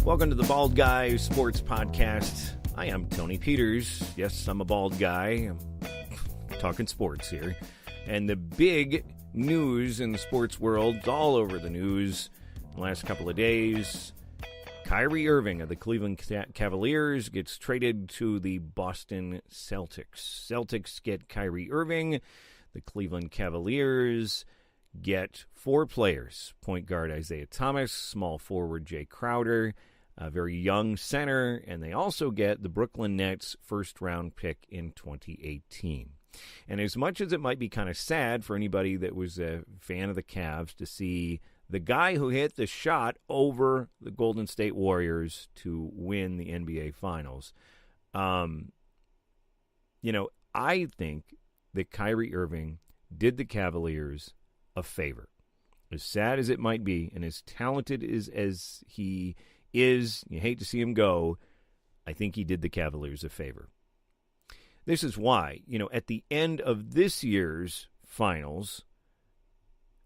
Welcome to the Bald Guy Sports Podcast. I am Tony Peters. Yes, I'm a bald guy. I'm talking sports here. And the big news in the sports world, all over the news the last couple of days, Kyrie Irving of the Cleveland Cavaliers gets traded to the Boston Celtics. Celtics get Kyrie Irving. The Cleveland Cavaliers get four players: point guard Isaiah Thomas, small forward Jae Crowder, a very young center, and they also get the Brooklyn Nets first-round pick in 2018. And as much as it might be kind of sad for anybody that was a fan of the Cavs to see the guy who hit the shot over the Golden State Warriors to win the NBA Finals, I think that Kyrie Irving did the Cavaliers a favor. As sad as it might be, and as talented as he is, you hate to see him go, I think he did the Cavaliers a favor. This is why, at the end of this year's finals,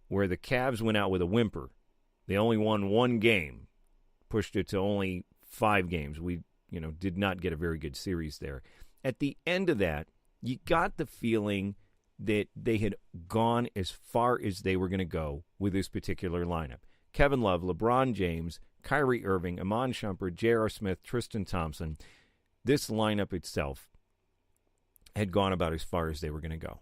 where the Cavs went out with a whimper, they only won one game, pushed it to only 5 games. We, did not get a very good series there. At the end of that, you got the feeling that they had gone as far as they were going to go with this particular lineup. Kevin Love, LeBron James, Kyrie Irving, Iman Shumpert, J.R. Smith, Tristan Thompson. This lineup itself had gone about as far as they were going to go.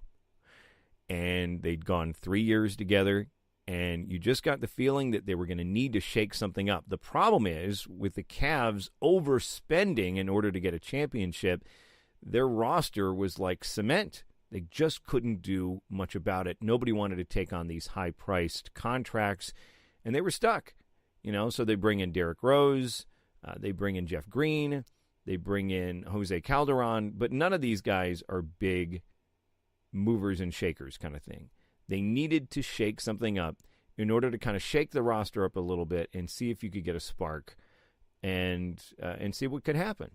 And they'd gone 3 years together, and you just got the feeling that they were going to need to shake something up. The problem is, with the Cavs overspending in order to get a championship, their roster was like cement. They just couldn't do much about it. Nobody wanted to take on these high-priced contracts, and they were stuck. So they bring in Derrick Rose, they bring in Jeff Green, they bring in Jose Calderon, but none of these guys are big movers and shakers kind of thing. They needed to shake something up in order to kind of shake the roster up a little bit and see if you could get a spark and see what could happen.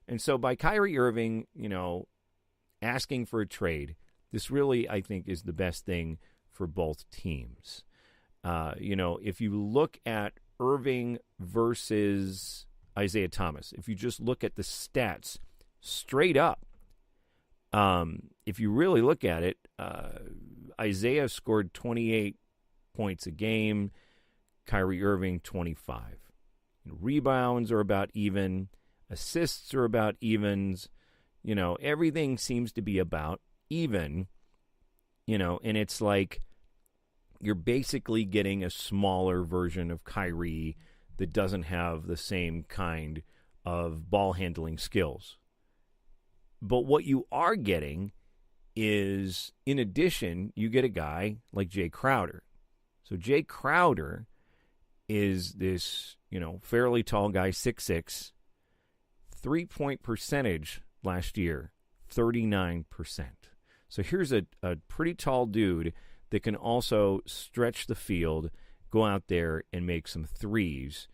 And so by Kyrie Irving, asking for a trade, this really, I think, is the best thing for both teams. If you look at Irving versus Isaiah Thomas, if you just look at the stats straight up, if you really look at it, Isaiah scored 28 points a game, Kyrie Irving 25. Rebounds are about even, assists are about evens. Everything seems to be about even, and it's like you're basically getting a smaller version of Kyrie that doesn't have the same kind of ball handling skills. But what you are getting is, in addition, you get a guy like Jae Crowder. So Jae Crowder is this, fairly tall guy, 6'6", 3-point percentage last year, 39%. So here's a pretty tall dude that can also stretch the field, go out there and make some threes.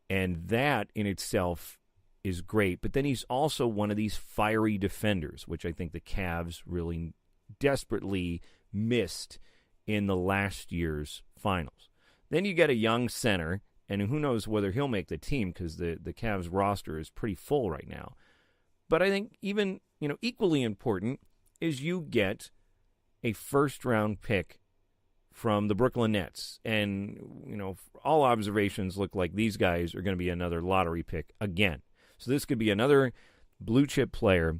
And that in itself is great. But then he's also one of these fiery defenders, which I think the Cavs really desperately missed in the last year's finals. Then you get a young center, and who knows whether he'll make the team because the Cavs roster is pretty full right now. But I think even, equally important is you get a first-round pick from the Brooklyn Nets. And, all observations look like these guys are going to be another lottery pick again. So this could be another blue-chip player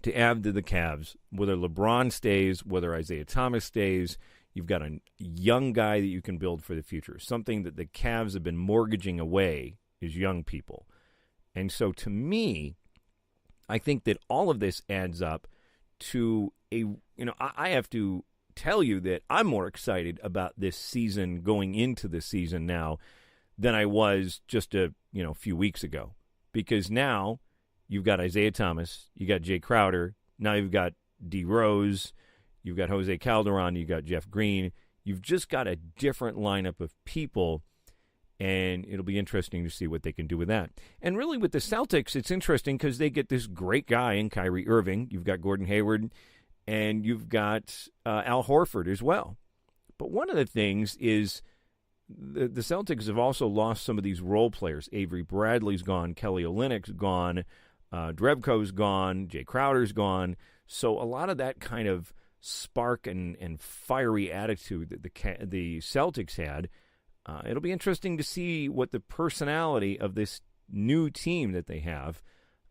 to add to the Cavs, whether LeBron stays, whether Isaiah Thomas stays. You've got a young guy that you can build for the future. Something that the Cavs have been mortgaging away is young people. And so to me, I think that all of this adds up to I have to tell you that I'm more excited about this season going into the season now than I was just a few weeks ago. Because now you've got Isaiah Thomas, you got Jae Crowder, now you've got D. Rose, you've got Jose Calderon, you've got Jeff Green. You've just got a different lineup of people, and it'll be interesting to see what they can do with that. And really with the Celtics, it's interesting because they get this great guy in Kyrie Irving. You've got Gordon Hayward, and you've got Al Horford as well. But one of the things is the Celtics have also lost some of these role players. Avery Bradley's gone, Kelly Olynyk's gone, Drebko's gone, Jae Crowder's gone. So a lot of that kind of spark and fiery attitude that the Celtics had, it'll be interesting to see what the personality of this new team that they have.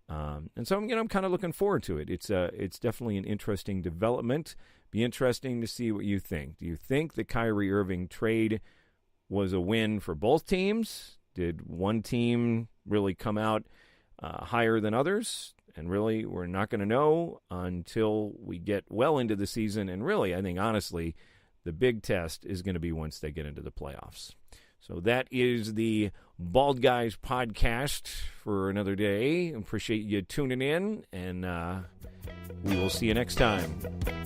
And so I'm kind of looking forward to it. It's definitely an interesting development. Be interesting to see what you think. Do you think the Kyrie Irving trade was a win for both teams? Did one team really come out higher than others? And really, we're not going to know until we get well into the season. And really, I think, honestly, the big test is going to be once they get into the playoffs. So that is the Bald Guys podcast for another day. Appreciate you tuning in, and we will see you next time.